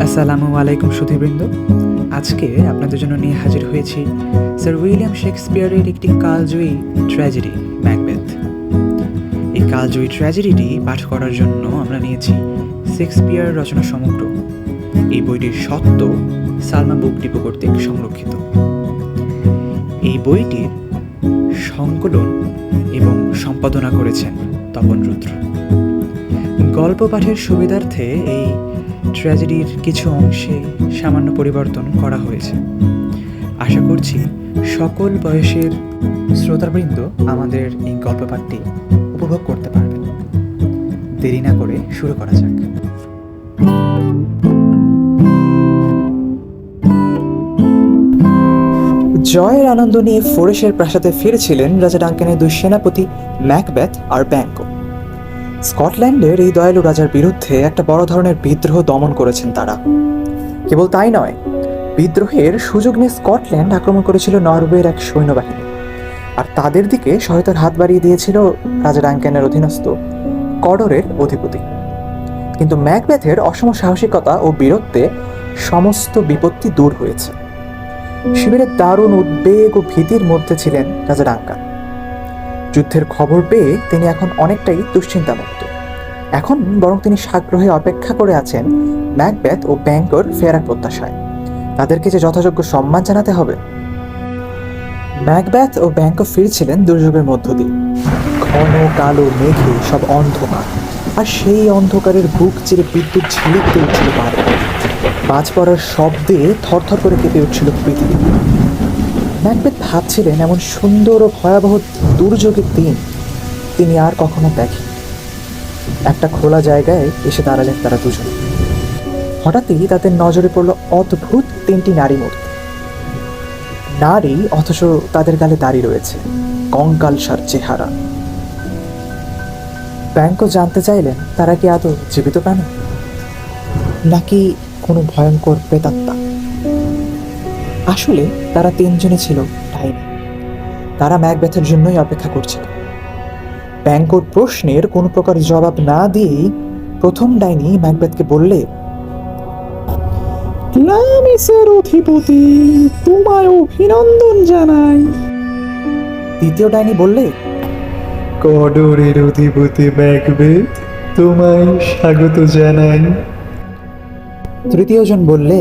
আসসালামু আলাইকুম সুধীবৃন্দ। আজকে আপনাদের জন্য নিয়ে হাজির হয়েছি স্যার উইলিয়াম শেক্সপিয়ারের একটি কালজয়ী ট্র্যাজেডি ম্যাকবেথ। এই কালজয়ী ট্র্যাজেডিটি পাঠ করার জন্য আমরা নিয়েছি শেক্সপিয়ার রচনা সমগ্র। এই বইটির সত্ত্ব সালমা বুক ডিপো কর্তৃক সংরক্ষিত। এই বইটির সংকলন এবং সম্পাদনা করেছেন তপন রুদ্র। গল্প পাঠের সুবিধার্থে এই ট্র্যাজেডির কিছু অংশে সামান্য পরিবর্তন করা হয়েছে। আশা করছি সকল বয়সের শ্রোতাবৃন্দ আমাদের এই গল্প পাঠটি উপভোগ করতে পারবেন। দেরি না করে শুরু করা যাক। জয়ের আনন্দ নিয়ে ফোরেশের প্রাসাদে ফিরেছিলেন রাজা ডাঙ্কানের দুই সেনাপতি ম্যাকবেথ আর ব্যাঙ্কো। স্কটল্যান্ডের এই দয়ালু রাজার বিরুদ্ধে একটা বড় ধরনের বিদ্রোহ দমন করেছেন তারা। কেবল তাই নয়, বিদ্রোহের সুযোগ নিয়ে স্কটল্যান্ড আক্রমণ করেছিল নরওয়ের এক সৈন্যবাহিনী, আর তাদের দিকে সহায়তার হাত বাড়িয়ে দিয়েছিল রাজা ডাঙ্কানের অধীনস্থ কডরের অধিপতি। কিন্তু ম্যাকবেথের অসম সাহসিকতা ও বীরত্বে সমস্ত বিপত্তি দূর হয়েছে। শিবিরের দারুণ উদ্বেগ ও ভীতির মধ্যে ছিলেন রাজা ডাঙ্কান। যুদ্ধের খবর পেয়ে তিনি এখন অনেকটাই দুশ্চিন্তামুক্ত। এখন বরং তিনি সাগ্রহে অপেক্ষা করে আছেন ম্যাকবেথ ও ব্যাঙ্কোর ফেরার প্রত্যাশায়। তাদেরকে যে যথাযোগ্য সম্মান জানাতে হবে। ম্যাকবেথ ও ব্যাঙ্কো ফিরছিলেন দুর্যোগের মধ্য দিয়ে। ঘন কালো মেঘে সব অন্ধকার, আর সেই অন্ধকারের বুক চিরে বিদ্যুৎ ঝিলিকতে উঠছিল পাহাড়ে। বাজ পড়ার শব্দে থরথর করে কেঁপে উঠছিল পৃথিবী। ম্যাকবেথ ভাবছিলেন এমন সুন্দর ও ভয়াবহ দুর্যোগের দিন তিনি আর কখনো দেখেন। একটা খোলা জায়গায় এসে দাঁড়ালেন তারা দুজন। হঠাৎই তাদের নজরে পড়ল অদ্ভুত তিনটি নারী মূর্তি। নারী, অথচ তাদের গালে দাড়ি রয়েছে, কঙ্কালসার চেহারা। ব্যাঙ্কো জানতে চাইলেন তারা কি আদৌ জীবিত প্রাণী, নাকি কোনো ভয়ঙ্কর প্রেতাত্মা। আসলে তারা তিনজনে ছিল ডাইনি। তারা ম্যাকবেথের জন্যই অপেক্ষা করছিল। ব্যাঙ্কোর প্রশ্নের কোনো প্রকার জবাব না দিয়েই প্রথম ডাইনি ম্যাকবেথকে বললে, গ্লামিসের অধিপতি, তোমায় অভিনন্দন জানাই। দ্বিতীয় ডাইনি বললে, কডরের অধিপতি ম্যাকবেথ, তোমায় স্বাগত জানাই। তৃতীয় জন বললে,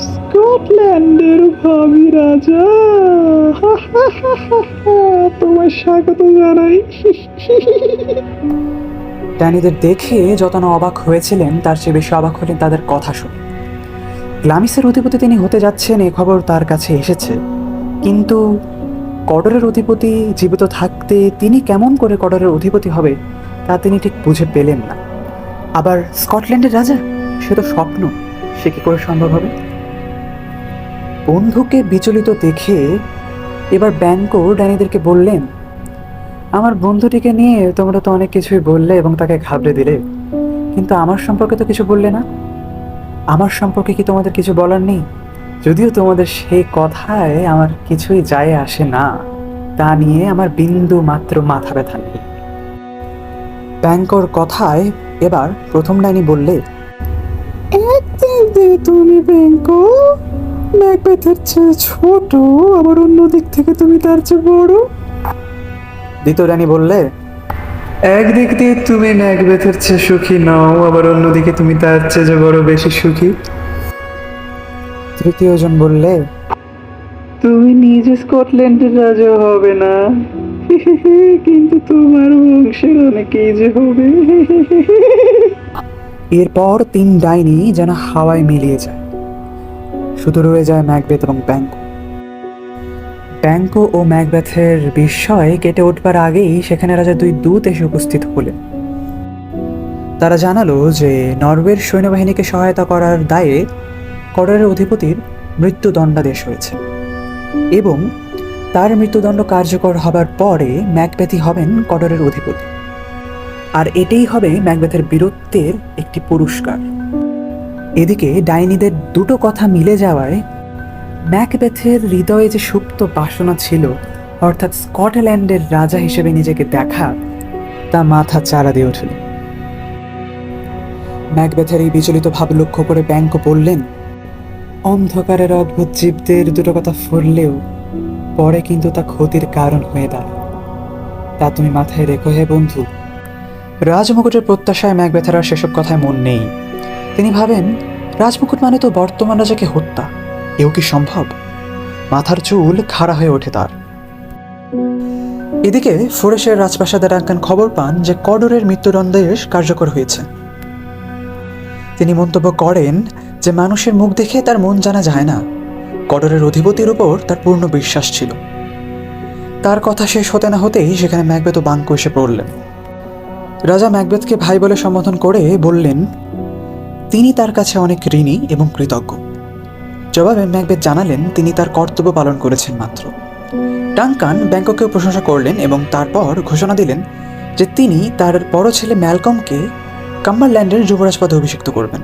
স্কটল্যান্ডের ভাবি রাজা, তোমায় স্বাগত জানাই। ডাইনিদের দেখে যত না অবাক হয়েছিলেন তার চেয়ে বেশি অবাক হলেন তাদের কথা শুনে। গ্লামিসের অধিপতি তিনি হতে যাচ্ছেন এই খবর তার কাছে এসেছে, কিন্তু কডরের অধিপতি জীবিত থাকতে তিনি কেমন করে কডরের অধিপতি হবে তা তিনি ঠিক বুঝে পেলেন না। আবার স্কটল্যান্ডের রাজা, সে তো স্বপ্ন, সে কি করে সম্ভব হবে? বন্ধুকে বিচলিত দেখে এবার ব্যাঙ্কো ডাইনিদেরকে বললেন, আমার বন্ধুটিকে নিয়ে তোমরা তো অনেক কিছুই বললে এবং তাকে ঘাবড়ে দিলে, কিন্তু আমার সম্পর্কে তো কিছু বললে না। আমার সম্পর্কে কি তোমাদের কিছু বলার নেই? যদিও তোমাদের সেই কথায় আমার কিছুই যায় আসে না, তা নিয়ে আমার বিন্দু মাত্র মাথা ব্যথা নেই। ব্যাঙ্কোর কথায় এবার প্রথম ডাইনি বললে, তুমি ব্যাঙ্কো, ম্যাকবেথের চেয়ে ছোট, আবার অন্য দিক থেকে তুমি তার চেয়ে বড়। দ্বিতীয় ডাইনি বললে, একদিক দিয়ে তুমি ম্যাকবেথের চেয়ে সুখী নও, আবার অন্যদিকে তুমি তার চেয়ে যে বড় বেশি সুখী। তৃতীয় জন বললে, তুমি নিজে স্কটল্যান্ডের রাজা হবে না, কিন্তু তোমার বংশের অনেকেই যে হবে। এরপর তিন ডাইনি যেন হাওয়ায় মিলিয়ে যায়। শুধু রয়ে যায় ম্যাকবেথ এবং ব্যাঙ্কো। ব্যাঙ্কো ও ম্যাকবেথের বিস্ময় কেটে উঠবার আগেই সেখানে রাজা দুই দূত এসে উপস্থিত হলেন। তারা জানালো যে নরওয়ের সৈন্যবাহিনীকে সহায়তা করার দায়ে কডরের অধিপতির মৃত্যুদণ্ডাদেশ হয়েছে, এবং তার মৃত্যুদণ্ড কার্যকর হবার পরে ম্যাকবেথই হবেন কডরের অধিপতি, আর এটাই হবে ম্যাকবেথের বীরত্বের একটি পুরস্কার। এদিকে ডাইনিদের দুটো কথা মিলে যাওয়ায় ম্যাকবেথের হৃদয়ে যে সুপ্ত বাসনা ছিল, অর্থাৎ স্কটল্যান্ডের রাজা হিসেবে নিজেকে দেখা, তা মাথা চাড়া দিয়ে উঠল। ম্যাকবেথের এই বিচলিত ভাব লক্ষ্য করে ব্যাংকো বললেন, অন্ধকারের অদ্ভুত জীবদের দুটো কথা ফুরলেও পরে কিন্তু তা ক্ষতির কারণ হয়ে দাঁড়ায়। তা তুমি মাথায় রেখো হে বন্ধু। রাজমুকুটের প্রত্যাশায় ম্যাকবেথের আর সেসব কথায় মন নেই। তিনি ভাবেন, রাজমুকুট মানে তো বর্তমান রাজাকে হত্যা। এও কি সম্ভব? মাথার চুল খাড়া হয়ে ওঠে তার। এদিকে ফোরেশের রাজপ্রাসাদে ডাঙ্কান খবর পান যে কডরের মৃত্যুদণ্ডাদেশ কার্যকর হয়েছে। তিনি মন্তব্য করেন যে মানুষের মুখ দেখে তার মন জানা যায় না। কডরের অধিপতির উপর তার পূর্ণ বিশ্বাস ছিল। তার কথা শেষ হতে না হতেই সেখানে ম্যাকবেথ ও বাঙ্কো এসে পড়লেন। রাজা ম্যাকবেথকে ভাই বলে সম্বোধন করে বললেন তিনি তার কাছে অনেক ঋণী এবং কৃতজ্ঞ। জবাবে ম্যাকবেথ জানালেন তিনি তার কর্তব্য পালন করেছেন মাত্র। ডাঙ্কান ব্যাংককেও প্রশংসা করলেন এবং তারপর ঘোষণা দিলেন যে তিনি তার বড় ছেলে ম্যালকমকে কাম্বারল্যান্ডের যুবরাজ পদে অভিষিক্ত করবেন।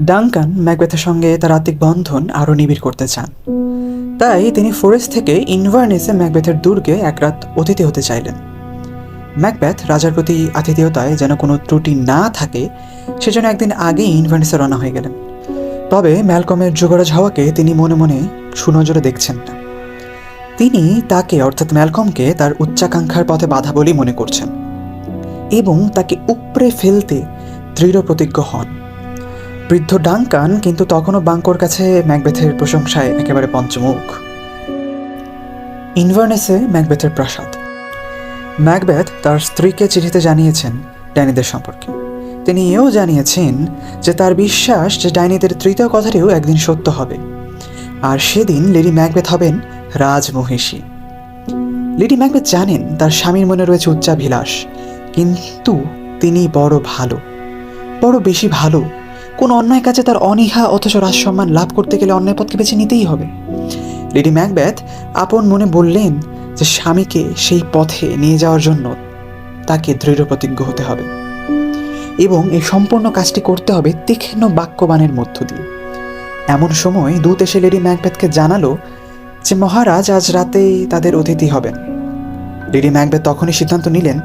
ডাঙ্কান ম্যাকবেথের সঙ্গে তার আত্মিক বন্ধন আরও নিবিড় করতে চান। তাই তিনি ফরেস্ট থেকে ইনভারনেসে ম্যাকবেথের দুর্গে এক রাত অতিথি হতে চাইলেন। ম্যাকবেথ রাজার প্রতি আতিথেয়তায় যেন কোনো ত্রুটি না থাকে সেজন্য একদিন আগেই ইনভারনেসে রওনা হয়ে গেলেন। তবে ম্যালকমের যুবরাজ হওয়াকে তিনি মনে মনে সুনজরে দেখছেন না। তিনি তাকে অর্থাৎ ম্যালকমকে তার উচ্চাকাঙ্ক্ষার পথে বাধা বলেই মনে করছেন এবং তাকে উপড়ে ফেলতে দৃঢ় প্রতিজ্ঞ হন। বৃদ্ধ ডাঙ্কান কিন্তু তখনও বাঙ্কোর কাছে ম্যাকবেথের প্রশংসায় একেবারে পঞ্চমুখ। ইনভারনেসে ম্যাকবেথের প্রাসাদ। ম্যাকবেথ তার স্ত্রীকে চিঠিতে জানিয়েছেন ডাইনিদের সম্পর্কে। তিনি এও জানিয়েছেন যে তার বিশ্বাস যে ডাইনিদের তৃতীয় কথাটিও একদিন সত্য হবে, আর সেদিন লেডি ম্যাকবেথ হবেন রাজমহিষী। লেডি ম্যাকবেথ জানেন তার স্বামীর মনে রয়েছে উচ্চাভিলাষ, কিন্তু তিনি বড় বেশি ভালো। কোন অন্যায় কাজে তার অনীহা, অথচ রাজসম্মান লাভ করতে গেলে অন্যায় পথকে বেছে নিতেই হবে। লেডি ম্যাকবেথ আপন মনে বললেন যে স্বামীকে সেই পথে নিয়ে যাওয়ার জন্য তাকে দৃঢ় প্রতিজ্ঞ হতে হবে এবং এই সম্পূর্ণ কাজটি করতে হবে তীক্ষ্ণ বাক্যবাণের মধ্য দিয়ে। এমন সময় দূত এসে লেডি ম্যাকবেথকে জানালো যে মহারাজ আজ রাতেই তাদের অতিথি হবেন। লেডি ম্যাকবেথ তখনই সিদ্ধান্ত নিলেন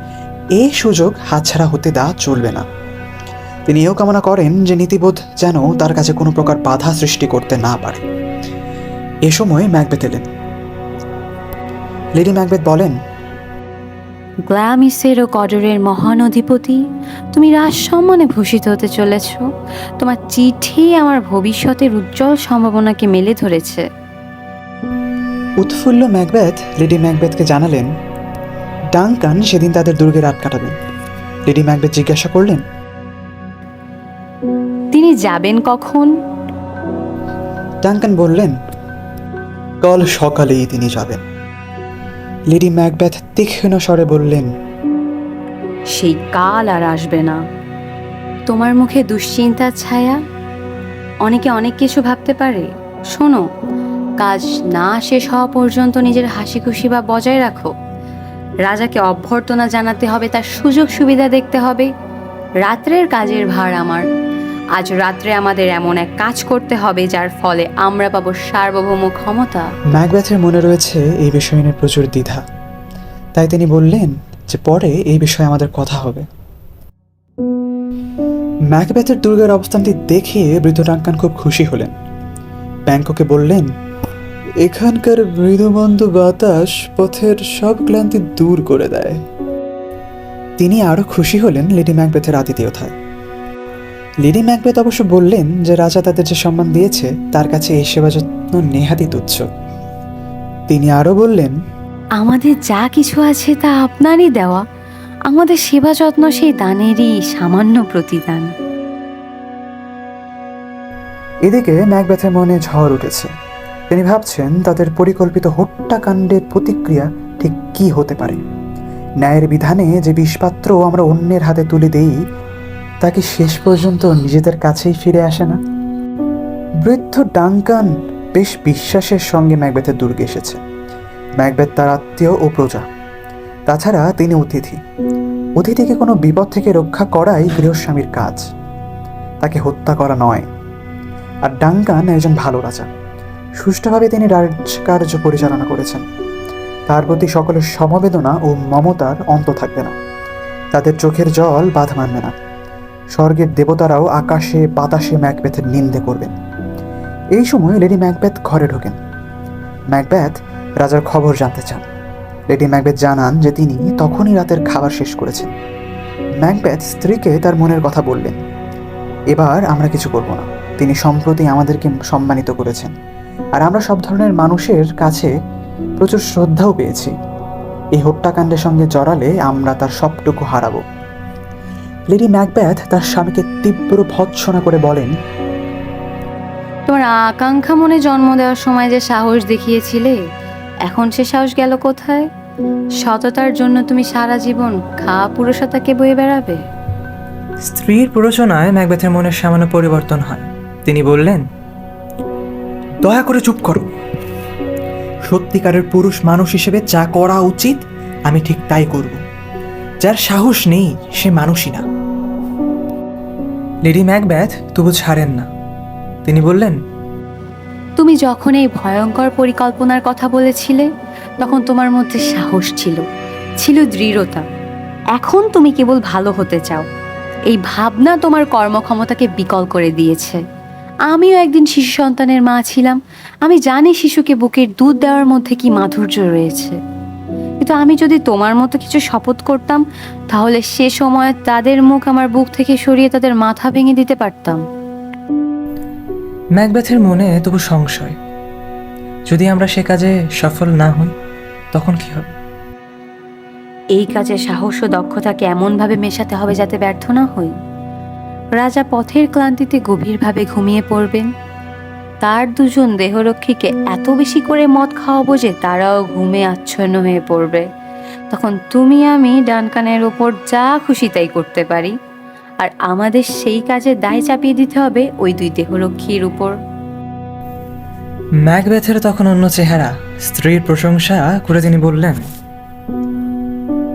এই সুযোগ হাতছাড়া হতে দেওয়া চলবে না। তিনি এও কামনা করেন যে নীতিবোধ যেন তার কাছে কোনো প্রকার বাধা সৃষ্টি করতে না পারে। এ সময় ম্যাকবেথ এলেন। লেডি ম্যাকবেথ বলেন, গ্ল্যামিসের ও কডরের মহান অধিপতি, তুমি রাজসম্মানে ভূষিত হতে চলেছ। তোমার চিঠি আমার ভবিষ্যতের উজ্জ্বল সম্ভাবনাকে মেলে ধরেছে। উৎফুল্ল ম্যাকবেথ লেডি ম্যাকবেথকে জানালেন ডাঙ্কান সেদিন তাদের দুর্গে রাত কাটাবেন। লেডি ম্যাকবেথ জিজ্ঞাসা করলেন, তিনি যাবেন কখন? ডাঙ্কান বললেন, কাল সকালেই তিনি যাবেন। লেডি ম্যাকবেথ তীক্ষ্ণ স্বরে বললেন, সেই কাল আর আসবে না। তোমার মুখে দুশ্চিন্তার ছায়া। অনেকে অনেক কিছু ভাবতে পারে। শোনো, কাজ না শেষ হওয়া পর্যন্ত নিজের হাসি খুশি বা বজায় রাখো। রাজাকে অভ্যর্থনা জানাতে হবে, তার সুযোগ সুবিধা দেখতে হবে। রাত্রের কাজের ভার আমার। আজ রাত্রে আমাদের এমন এক কাজ করতে হবে যার ফলে আমরা পাবো সার্বভৌম ক্ষমতা। ম্যাকবেথের মনে রয়েছে এই বিষয় নিয়ে প্রচুর দ্বিধা। তাই তিনি বললেন যে পরে এই বিষয়ে আমাদের কথা হবে। ম্যাকবেথের দুর্গের অবস্থানটি দেখে বৃদ্ধ ডাঙ্কান খুব খুশি হলেন। ব্যাংককে বললেন, এখানকার মৃদুমন্দ বাতাস পথের সব ক্লান্তি দূর করে দেয়। তিনি আরো খুশি হলেন লেডি ম্যাকবেথের আতিথেয়তায়। লেডি ম্যাকবেথ অবশ্য বললেন যে রাজা তাদের যে সম্মান দিয়েছে তার কাছে এই সেবা যত্ন নেহাতই তুচ্ছ। তিনি আরো বললেন, আমাদের যা কিছু আছে তা আপনারই দেওয়া। আমাদের সেবা যত্ন সেই দানেরই সামান্য প্রতিদান। এদিকে ম্যাকবেথের মনে ঝড় উঠেছে। তিনি ভাবছেন তাদের পরিকল্পিত হত্যাকাণ্ডের প্রতিক্রিয়া ঠিক কি হতে পারে। ন্যায়ের বিধানে যে বিষপাত্র আমরা অন্যের হাতে তুলে দেই তা কি শেষ পর্যন্ত নিজেদের কাছেই ফিরে আসে না? বৃদ্ধ ডাঙ্কান বেশ বিশ্বাসের সঙ্গে ম্যাকবেথের দুর্গে এসেছে। ম্যাকবেথ তার আত্মীয় ও প্রজা, তাছাড়া তিনি অতিথিকে কোনো বিপদ থেকে রক্ষা করাই গৃহস্বামীর কাজ, তাকে হত্যা করা নয়। আর ডাঙ্কান একজন ভালো রাজা। সুষ্ঠুভাবে তিনি রাজকার্য পরিচালনা করেছেন। তার প্রতি সকলের সমবেদনা ও মমতার অন্ত থাকবে না। তাদের চোখের জল বাধা মানবে না। স্বর্গের দেবতারাও আকাশে বাতাসে ম্যাকবেথের নিন্দে করবেন। এই সময় লেডি ম্যাকবেথ ঘরে ঢোকেন। ম্যাকবেথ রাজার খবর জানতে চান। লেডি ম্যাকবেথ জানান যে তিনি তখনই রাতের খাবার শেষ করেছেন। ম্যাকবেথ স্ত্রীকে তার মনের কথা বললেন, এবার আমরা কিছু করব না। তিনি সম্প্রতি আমাদেরকে সম্মানিত করেছেন, আর আমরা সব ধরনের মানুষের কাছে প্রচুর শ্রদ্ধাও পেয়েছি। এই হত্যাকাণ্ডের সঙ্গে জড়ালে আমরা তার সবটুকু হারাবো। লেডি ম্যাকবেথ তার স্বামীকে তীব্র ভৎসনা করে বলেন, তোমার আকাঙ্ক্ষা মনে জন্ম দেওয়ার সময় যে সাহস দেখিয়েছিলে, এখন সে সাহস গেল কোথায়? সততার জন্য তুমি সারা জীবন পুরুষতাকে বয়ে বেড়াবে? স্ত্রীর প্ররোচনায় ম্যাকবেথের মনের সামান্য পরিবর্তন হয়। তিনি বললেন, দয়া করে চুপ করো। সত্যিকারের পুরুষ মানুষ হিসেবে যা করা উচিত আমি ঠিক তাই করব। যার সাহস নেই সে মানুষই না। লেডি ম্যাকবেথ তবু ছাড়েন না। তিনি বললেন, তুমি যখন এই ভয়ঙ্কর পরিকল্পনার কথা বলেছিলে, তখন তোমার মধ্যে সাহস ছিল, ছিল দৃঢ়তা। এখন তুমি কেবল ভালো হতে চাও। এই ভাবনা তোমার কর্মক্ষমতাকে বিকল করে দিয়েছে। আমিও একদিন শিশু সন্তানের মা ছিলাম। আমি জানি শিশুকে বুকের দুধ দেওয়ার মধ্যে কি মাধুর্য রয়েছে। কিন্তু আমি যদি তোমার মতো কিছু শপথ করতাম, তাহলে সে সময় তাদের মুখ আমার বুক থেকে সরিয়ে তাদের মাথা ভেঙে দিতে পারতাম। ম্যাকবেথের মনে তবু সংশয়, যদি আমরা সে কাজে সফল না হই তখন কি হবে? এই কাজে সাহস ও দক্ষতাকে এমনভাবে মেশাতে হবে যাতে ব্যর্থ না হই। রাজা পথের ক্লান্তিতে গভীরভাবে ঘুমিয়ে পড়বেন। তার দুজন দেহরক্ষীকে এত বেশি করে মদ খাওয়াবো যে তারাও ঘুমে আচ্ছন্ন হয়ে পড়বে। তখন তুমি আমি ডানকানের ওপর যা খুশি তাই করতে পারি, আর আমাদের সেই কাজের দায় চাপিয়ে দিতে হবে ওই দুই দেহরক্ষীর উপর। ম্যাকবেথের তখন অন্য চেহারা। স্ত্রীর প্রশংসা করে তিনি বললেন,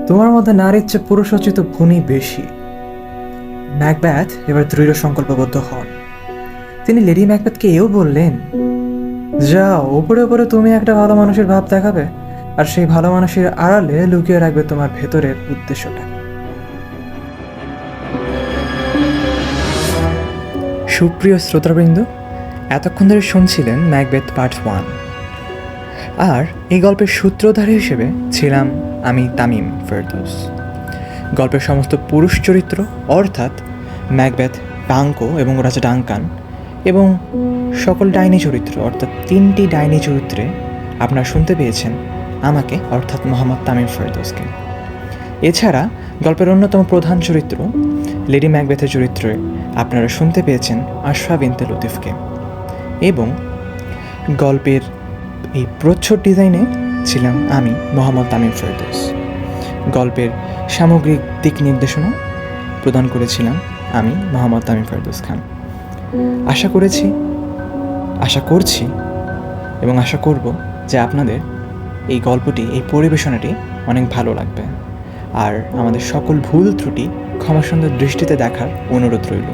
তোমার মধ্যে নারীর চেয়ে পুরুষোচিত গুণই বেশি। ম্যাকবেথ এবার দৃঢ় সংকল্পবদ্ধ হন। তিনি লেডি ম্যাকবেথকে এও বললেন, যাও, ওপরে ওপরে তুমি একটা ভালো মানুষের ভাব দেখাবে, আর সেই ভালো মানুষের আড়ালে লুকিয়ে রাখবে তোমার ভেতরের উদ্দেশ্যটা। সুপ্রিয় শ্রোতাবৃন্দ, এতক্ষণ ধরে শুনছিলেন ম্যাকবেথ পার্ট 1। আর এই গল্পের সূত্রধারী হিসেবে ছিলাম আমি, তামিম ফেরদৌস। গল্পের সমস্ত পুরুষ চরিত্র অর্থাৎ ম্যাকবেথ, বাঙ্কো এবং রাজা ডাঙ্কান এবং সকল ডাইনি চরিত্র অর্থাৎ 3টি ডাইনি চরিত্রে আপনারা শুনতে পেয়েছেন আমাকে অর্থাৎ মোহাম্মদ তামিম ফেরদৌসকে। এছাড়া গল্পের অন্যতম প্রধান চরিত্র লেডি ম্যাকবেথের চরিত্রে আপনারা শুনতে পেয়েছেন আশফা বিনতে লতিফকে। এবং গল্পের এই প্রচ্ছদ ডিজাইনে ছিলাম আমি, মোহাম্মদ তামিম ফেরদৌস। গল্পের সামগ্রিক দিক নির্দেশনা প্রদান করেছিলাম আমি, মোহাম্মদ তামিম ফেরদৌস খান। আশা করছি এবং আশা করব যে আপনাদের এই গল্পটি, এই পরিবেশনাটি অনেক ভালো লাগবে। আর আমাদের সকল ভুল ত্রুটি ক্ষমাসুন্দর দৃষ্টিতে দেখার অনুরোধ রইল।